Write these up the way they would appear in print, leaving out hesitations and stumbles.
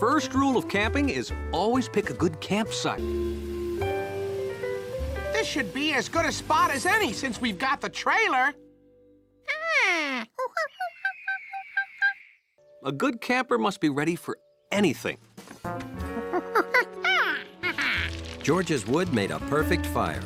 first rule of camping is always pick a good campsite. This should be as good a spot as any since we've got the trailer. A good camper must be ready for anything. George's wood made a perfect fire.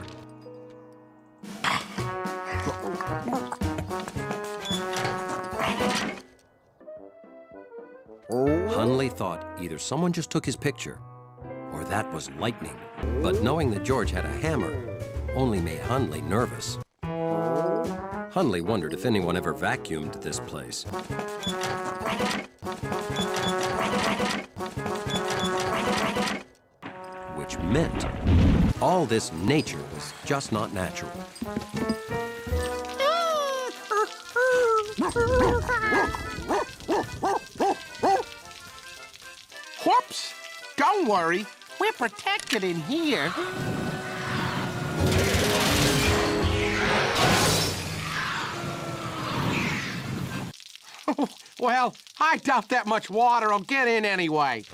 Hunley thought either someone just took his picture or that was lightning. But knowing that George had a hammer only made Hunley nervous. Hunley wondered if anyone ever vacuumed this place. Which meant all this nature was just not natural. Whoops! Don't worry, we're protected in here. Well, I doubt that much water will get in anyway.